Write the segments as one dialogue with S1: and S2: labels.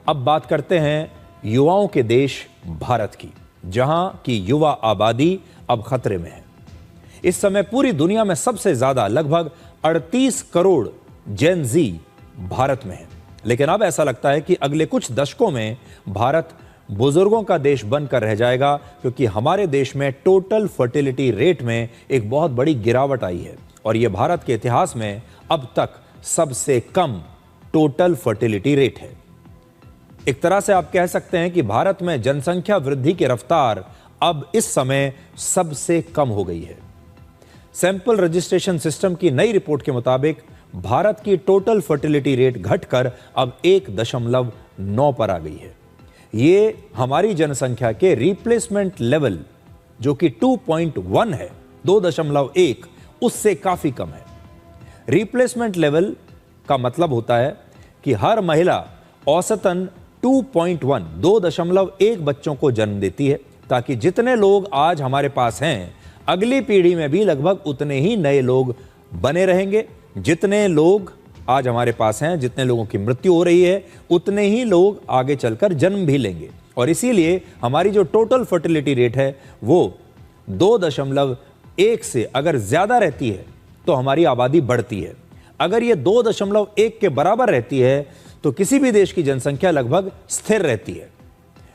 S1: अब बात करते हैं युवाओं के देश भारत की, जहां की युवा आबादी अब खतरे में है। इस समय पूरी दुनिया में सबसे ज्यादा लगभग 38 करोड़ जेन जी भारत में है। लेकिन अब ऐसा लगता है कि अगले कुछ दशकों में भारत बुजुर्गों का देश बनकर रह जाएगा, क्योंकि हमारे देश में टोटल फर्टिलिटी रेट में एक बहुत बड़ी गिरावट आई है और यह भारत के इतिहास में अब तक सबसे कम टोटल फर्टिलिटी रेट है। एक तरह से आप कह सकते हैं कि भारत में जनसंख्या वृद्धि की रफ्तार अब इस समय सबसे कम हो गई है। सैंपल रजिस्ट्रेशन सिस्टम की नई रिपोर्ट के मुताबिक भारत की टोटल फर्टिलिटी रेट घटकर अब 1.9 पर आ गई है। ये हमारी जनसंख्या के रिप्लेसमेंट लेवल जो कि 2.1 है, 2.1, उससे काफी कम है। रिप्लेसमेंट लेवल का मतलब होता है कि हर महिला औसतन 2.1 बच्चों को जन्म देती है, ताकि जितने लोग आज हमारे पास हैं अगली पीढ़ी में भी लगभग उतने ही नए लोग बने रहेंगे। जितने लोग आज हमारे पास हैं, जितने लोगों की मृत्यु हो रही है, उतने ही लोग आगे चलकर जन्म भी लेंगे। और इसीलिए हमारी जो टोटल फर्टिलिटी रेट है वो 2.1 से अगर ज्यादा रहती है तो हमारी आबादी बढ़ती है। अगर ये 2.1 के बराबर रहती है तो किसी भी देश की जनसंख्या लगभग स्थिर रहती है।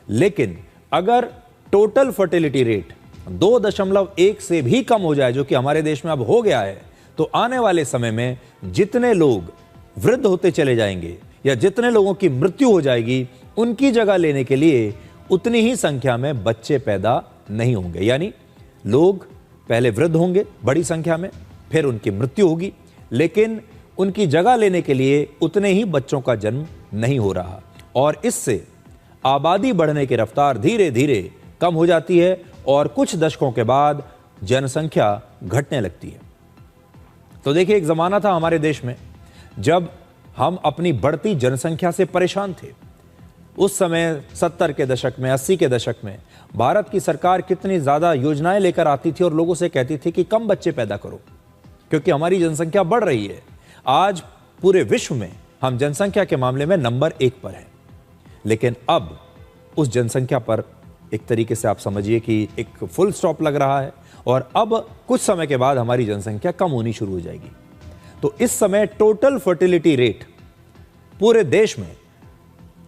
S1: लेकिन अगर टोटल फर्टिलिटी रेट 2.1 से भी कम हो जाए, जो कि हमारे देश में अब हो गया है, तो आने वाले समय में जितने लोग वृद्ध होते चले जाएंगे या जितने लोगों की मृत्यु हो जाएगी, उनकी जगह लेने के लिए उतनी ही संख्या में बच्चे पैदा नहीं होंगे। यानी लोग पहले वृद्ध होंगे बड़ी संख्या में, फिर उनकी मृत्यु होगी, लेकिन उनकी जगह लेने के लिए उतने ही बच्चों का जन्म नहीं हो रहा और इससे आबादी बढ़ने की रफ्तार धीरे धीरे कम हो जाती है और कुछ दशकों के बाद जनसंख्या घटने लगती है। तो देखिए, एक जमाना था हमारे देश में जब हम अपनी बढ़ती जनसंख्या से परेशान थे। उस समय 70 के दशक में, 80 के दशक में भारत की सरकार कितनी ज्यादा योजनाएं लेकर आती थी और लोगों से कहती थी कि कम बच्चे पैदा करो, क्योंकि हमारी जनसंख्या बढ़ रही है। आज पूरे विश्व में हम जनसंख्या के मामले में नंबर 1 पर हैं। लेकिन अब उस जनसंख्या पर एक तरीके से आप समझिए कि एक फुल स्टॉप लग रहा है और अब कुछ समय के बाद हमारी जनसंख्या कम होनी शुरू हो जाएगी। तो इस समय टोटल फर्टिलिटी रेट पूरे देश में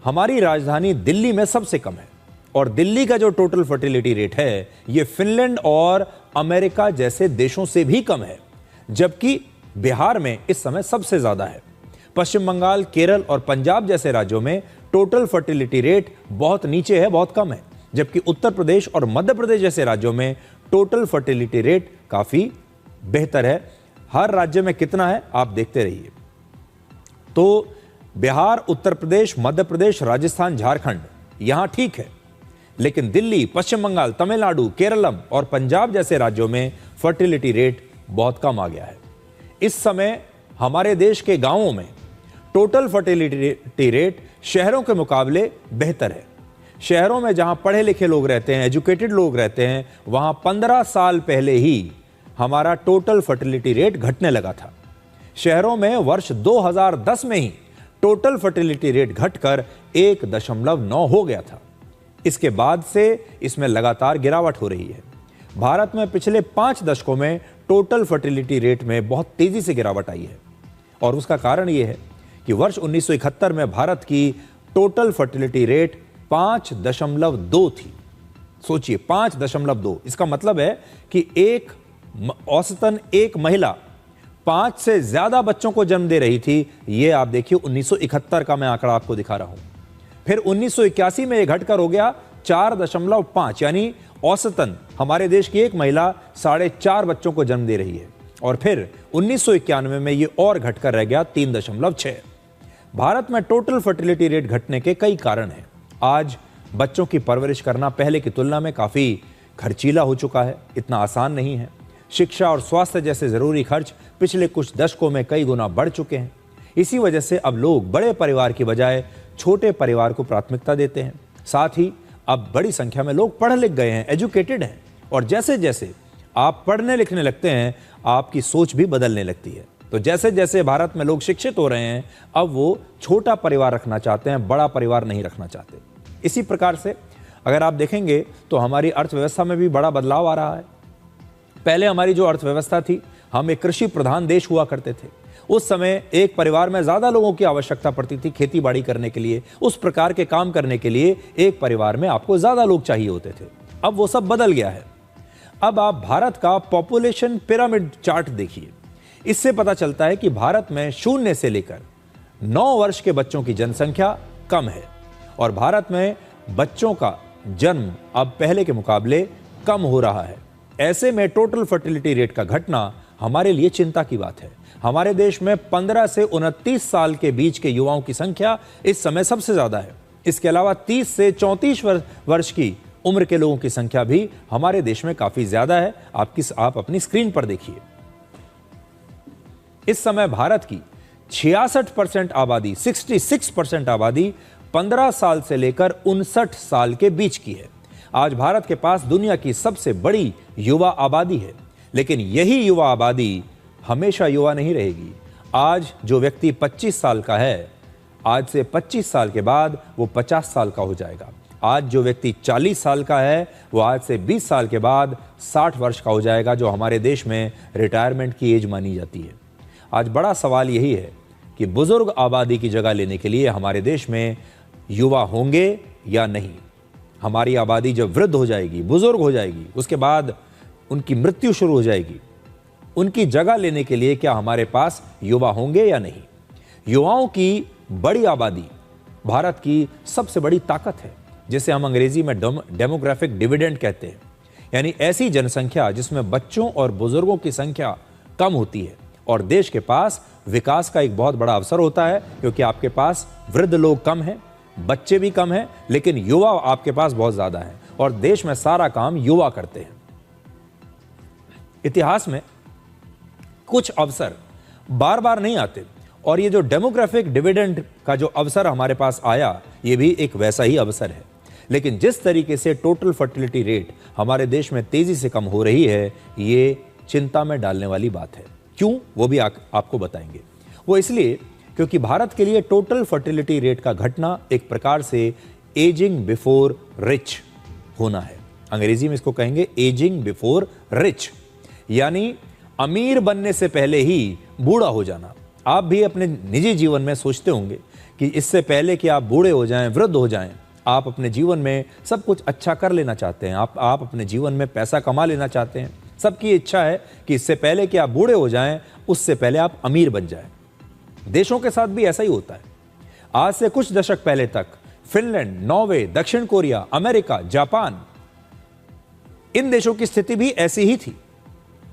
S1: हमारी राजधानी दिल्ली में सबसे कम है और दिल्ली का जो टोटल फर्टिलिटी रेट है यह फिनलैंड और अमेरिका जैसे देशों से भी कम है, जबकि बिहार में इस समय सबसे ज्यादा है। पश्चिम बंगाल, केरल और पंजाब जैसे राज्यों में टोटल फर्टिलिटी रेट बहुत नीचे है, बहुत कम है, जबकि उत्तर प्रदेश और मध्य प्रदेश जैसे राज्यों में टोटल फर्टिलिटी रेट काफी बेहतर है। हर राज्य में कितना है आप देखते रहिए। तो बिहार, उत्तर प्रदेश, मध्य प्रदेश, राजस्थान, झारखंड यहां ठीक है, लेकिन दिल्ली, पश्चिम बंगाल, तमिलनाडु, केरलम और पंजाब जैसे राज्यों में फर्टिलिटी रेट बहुत कम आ गया है। इस समय हमारे देश के गांवों में टोटल फर्टिलिटी रेट शहरों के मुकाबले बेहतर है। शहरों में जहां पढ़े लिखे लोग रहते हैं, एजुकेटेड लोग रहते हैं, वहां 15 साल पहले ही हमारा टोटल फर्टिलिटी रेट घटने लगा था। शहरों में वर्ष 2010 में ही टोटल फर्टिलिटी रेट घटकर 1.9 हो गया था। इसके बाद से इसमें लगातार गिरावट हो रही है। भारत में पिछले 5 दशकों में टोटल फर्टिलिटी रेट में बहुत तेजी से गिरावट आई है और उसका कारण यह है कि वर्ष 1971 में भारत की टोटल फर्टिलिटी रेट 5.2 थी। सोचिए, 5.2। इसका मतलब है कि औसतन एक महिला 5 से ज्यादा बच्चों को जन्म दे रही थी। यह आप देखिए 1971 का मैं आंकड़ा आपको दिखा रहा हूं। फिर 1981 में यह घटकर हो गया 4.5, यानी औसतन हमारे देश की एक महिला 4.5 बच्चों को जन्म दे रही है। और फिर 1991 में यह और घटकर रह गया 3.6। भारत में टोटल फर्टिलिटी रेट घटने के कई कारण हैं। आज बच्चों की परवरिश करना पहले की तुलना में काफी खर्चीला हो चुका है, इतना आसान नहीं है। शिक्षा और स्वास्थ्य जैसे जरूरी खर्च पिछले कुछ दशकों में कई गुना बढ़ चुके हैं। इसी वजह से अब लोग बड़े परिवार की बजाय छोटे परिवार को प्राथमिकता देते हैं। साथ ही अब बड़ी संख्या में लोग पढ़ लिख गए हैं, एजुकेटेड हैं, और जैसे जैसे आप पढ़ने लिखने लगते हैं आपकी सोच भी बदलने लगती है। तो जैसे जैसे भारत में लोग शिक्षित हो रहे हैं, अब वो छोटा परिवार रखना चाहते हैं, बड़ा परिवार नहीं रखना चाहते। इसी प्रकार से अगर आप देखेंगे तो हमारी अर्थव्यवस्था में भी बड़ा बदलाव आ रहा है। पहले हमारी जो अर्थव्यवस्था थी, हम एक कृषि प्रधान देश हुआ करते थे। उस समय एक परिवार में ज्यादा लोगों की आवश्यकता पड़ती थी खेती बाड़ी करने के लिए, उस प्रकार के काम करने के लिए एक परिवार में आपको ज्यादा लोग चाहिए होते थे। अब वो सब बदल गया है। अब आप भारत का पॉपुलेशन पिरामिड चार्ट देखिए। इससे पता चलता है कि भारत में 0 से लेकर 9 वर्ष के बच्चों की जनसंख्या कम है और भारत में बच्चों का जन्म अब पहले के मुकाबले कम हो रहा है। ऐसे में टोटल फर्टिलिटी रेट का घटना हमारे लिए चिंता की बात है। हमारे देश में 15 से 29 साल के बीच के युवाओं की संख्या इस समय सबसे ज्यादा है। इसके अलावा 30 से 34 वर्ष की उम्र के लोगों की संख्या भी हमारे देश में काफी ज्यादा है। आप अपनी स्क्रीन पर देखिए। इस समय भारत की 66% आबादी, 66% आबादी 15 साल से लेकर 59 साल के बीच की है। आज भारत के पास दुनिया की सबसे बड़ी युवा आबादी है, लेकिन यही युवा आबादी हमेशा युवा नहीं रहेगी। आज जो व्यक्ति 25 साल का है, आज से 25 साल के बाद वो 50 साल का हो जाएगा। आज जो व्यक्ति 40 साल का है, वो आज से 20 साल के बाद 60 वर्ष का हो जाएगा, जो हमारे देश में रिटायरमेंट की एज मानी जाती है। आज बड़ा सवाल यही है कि बुजुर्ग आबादी की जगह लेने के लिए हमारे देश में युवा होंगे या नहीं। हमारी आबादी जब वृद्ध हो जाएगी, बुजुर्ग हो जाएगी, उसके बाद उनकी मृत्यु शुरू हो जाएगी, उनकी जगह लेने के लिए क्या हमारे पास युवा होंगे या नहीं। युवाओं की बड़ी आबादी भारत की सबसे बड़ी ताकत है, जिसे हम अंग्रेजी में डेमोग्राफिक डिविडेंड कहते हैं। यानी ऐसी जनसंख्या जिसमें बच्चों और बुजुर्गों की संख्या कम होती है और देश के पास विकास का एक बहुत बड़ा अवसर होता है, क्योंकि आपके पास वृद्ध लोग कम हैं, बच्चे भी कम हैं, लेकिन युवा आपके पास बहुत ज्यादा है और देश में सारा काम युवा करते हैं। इतिहास में कुछ अवसर बार बार नहीं आते और ये जो डेमोग्राफिक डिविडेंड का जो अवसर हमारे पास आया, ये भी एक वैसा ही अवसर है। लेकिन जिस तरीके से टोटल फर्टिलिटी रेट हमारे देश में तेजी से कम हो रही है, ये चिंता में डालने वाली बात है। क्यों, वो भी आपको बताएंगे। वो इसलिए क्योंकि भारत के लिए टोटल फर्टिलिटी रेट का घटना एक प्रकार से एजिंग बिफोर रिच होना है। अंग्रेजी में इसको कहेंगे एजिंग बिफोर रिच, यानी अमीर बनने से पहले ही बूढ़ा हो जाना। आप भी अपने निजी जीवन में सोचते होंगे कि इससे पहले कि आप बूढ़े हो जाएं, वृद्ध हो जाएं, आप अपने जीवन में सब कुछ अच्छा कर लेना चाहते हैं। आप अपने जीवन में पैसा कमा लेना चाहते हैं। सबकी इच्छा है कि इससे पहले कि आप बूढ़े हो जाएं, उससे पहले आप अमीर बन जाएं। देशों के साथ भी ऐसा ही होता है। आज से कुछ दशक पहले तक फिनलैंड, नॉर्वे, दक्षिण कोरिया, अमेरिका, जापान, इन देशों की स्थिति भी ऐसी ही थी।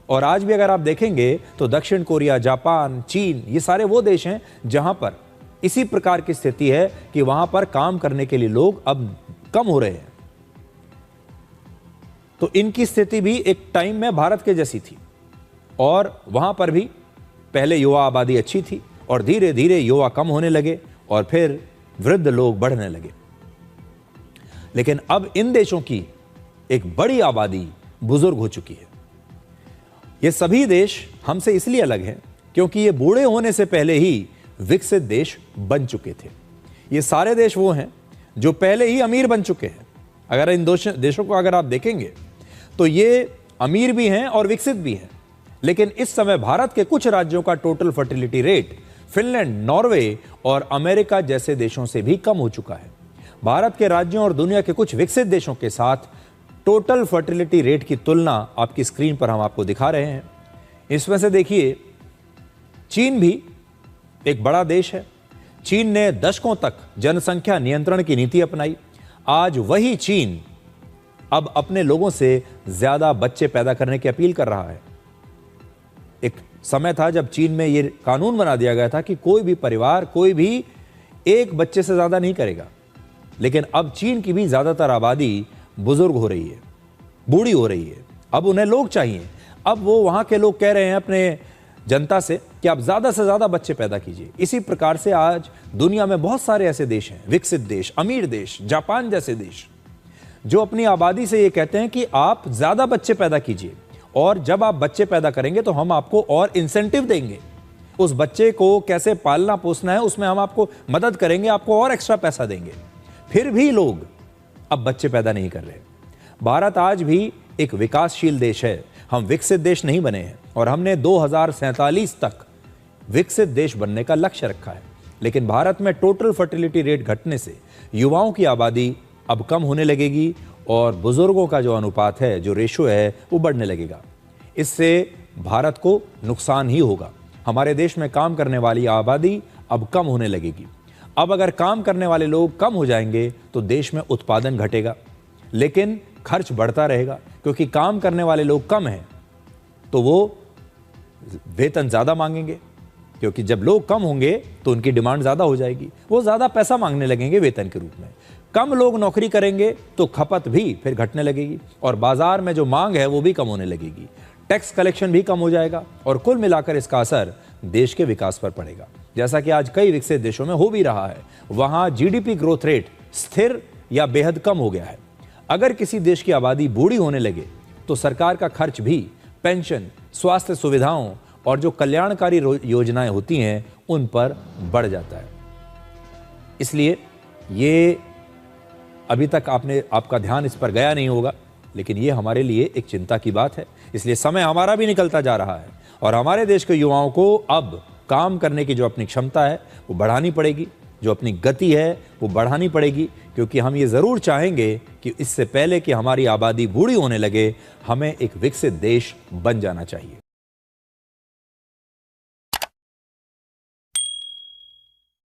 S1: और आज भी अगर आप देखेंगे तो दक्षिण कोरिया, जापान, चीन, ये सारे वो देश हैं जहां पर इसी प्रकार की स्थिति है कि वहां पर काम करने के लिए लोग अब कम हो रहे हैं। तो इनकी स्थिति भी एक टाइम में भारत के जैसी थी और वहां पर भी पहले युवा आबादी अच्छी थी और धीरे धीरे युवा कम होने लगे और फिर वृद्ध लोग बढ़ने लगे। लेकिन अब इन देशों की एक बड़ी आबादी बुजुर्ग हो चुकी है। ये सभी देश हमसे इसलिए अलग हैं क्योंकि ये बूढ़े होने से पहले ही विकसित देश बन चुके थे। ये सारे देश वो हैं जो पहले ही अमीर बन चुके हैं। अगर इन देशों को अगर आप देखेंगे तो ये अमीर भी हैं और विकसित भी हैं। लेकिन इस समय भारत के कुछ राज्यों का total fertility rate Finland, Norway और अमेरिका जैसे देशों से भी कम हो चुका है। भारत के राज्यों और दुनिया के कुछ विकसित देशों के साथ टोटल फर्टिलिटी रेट की तुलना आपकी स्क्रीन पर हम आपको दिखा रहे हैं। इसमें से देखिए, चीन भी एक बड़ा देश है। चीन ने दशकों तक जनसंख्या नियंत्रण की नीति अपनाई। आज वही चीन अब अपने लोगों से ज्यादा बच्चे पैदा करने की अपील कर रहा है। एक समय था जब चीन में यह कानून बना दिया गया था कि कोई भी परिवार, कोई भी एक बच्चे से ज्यादा नहीं करेगा। लेकिन अब चीन की भी ज्यादातर आबादी बुजुर्ग हो रही है, बूढ़ी हो रही है। अब उन्हें लोग चाहिए। अब वो वहां के लोग कह रहे हैं अपने जनता से कि आप ज्यादा से ज्यादा बच्चे पैदा कीजिए। इसी प्रकार से आज दुनिया में बहुत सारे ऐसे देश हैं, विकसित देश, अमीर देश, जापान जैसे देश, जो अपनी आबादी से ये कहते हैं कि आप ज्यादा बच्चे पैदा कीजिए और जब आप बच्चे पैदा करेंगे तो हम आपको और इंसेंटिव देंगे उस बच्चे को कैसे पालना पोसना है उसमें हम आपको मदद करेंगे, आपको और एक्स्ट्रा पैसा देंगे। फिर भी लोग अब बच्चे पैदा नहीं कर रहे। भारत आज भी एक विकासशील देश है, हम विकसित देश नहीं बने हैं और हमने 2047 तक विकसित देश बनने का लक्ष्य रखा है। लेकिन भारत में टोटल फर्टिलिटी रेट घटने से युवाओं की आबादी अब कम होने लगेगी और बुजुर्गों का जो अनुपात है, जो रेशो है, वो बढ़ने लगेगा। इससे भारत को नुकसान ही होगा। हमारे देश में काम करने वाली आबादी अब कम होने लगेगी। अब अगर काम करने वाले लोग कम हो जाएंगे तो देश में उत्पादन घटेगा, लेकिन खर्च बढ़ता रहेगा, क्योंकि काम करने वाले लोग कम हैं तो वो वेतन ज़्यादा मांगेंगे, क्योंकि जब लोग कम होंगे तो उनकी डिमांड ज़्यादा हो जाएगी, वो ज़्यादा पैसा मांगने लगेंगे वेतन के रूप में। कम लोग नौकरी करेंगे तो खपत भी फिर घटने लगेगी और बाजार में जो मांग है वो भी कम होने लगेगी। टैक्स कलेक्शन भी कम हो जाएगा और कुल मिलाकर इसका असर देश के विकास पर पड़ेगा। जैसा कि आज कई विकसित देशों में हो भी रहा है, वहां जीडीपी ग्रोथ रेट स्थिर या बेहद कम हो गया है। अगर किसी देश की आबादी बूढ़ी होने लगे तो सरकार का खर्च भी पेंशन, स्वास्थ्य सुविधाओं और जो कल्याणकारी योजनाएं होती हैं उन पर बढ़ जाता है। इसलिए ये अभी तक आपका ध्यान इस पर गया नहीं होगा, लेकिन ये हमारे लिए एक चिंता की बात है। इसलिए समय हमारा भी निकलता जा रहा है और हमारे देश के युवाओं को अब काम करने की जो अपनी क्षमता है वो बढ़ानी पड़ेगी, जो अपनी गति है वो बढ़ानी पड़ेगी, क्योंकि हम ये ज़रूर चाहेंगे कि इससे पहले कि हमारी आबादी बूढ़ी होने लगे, हमें एक विकसित देश बन जाना चाहिए।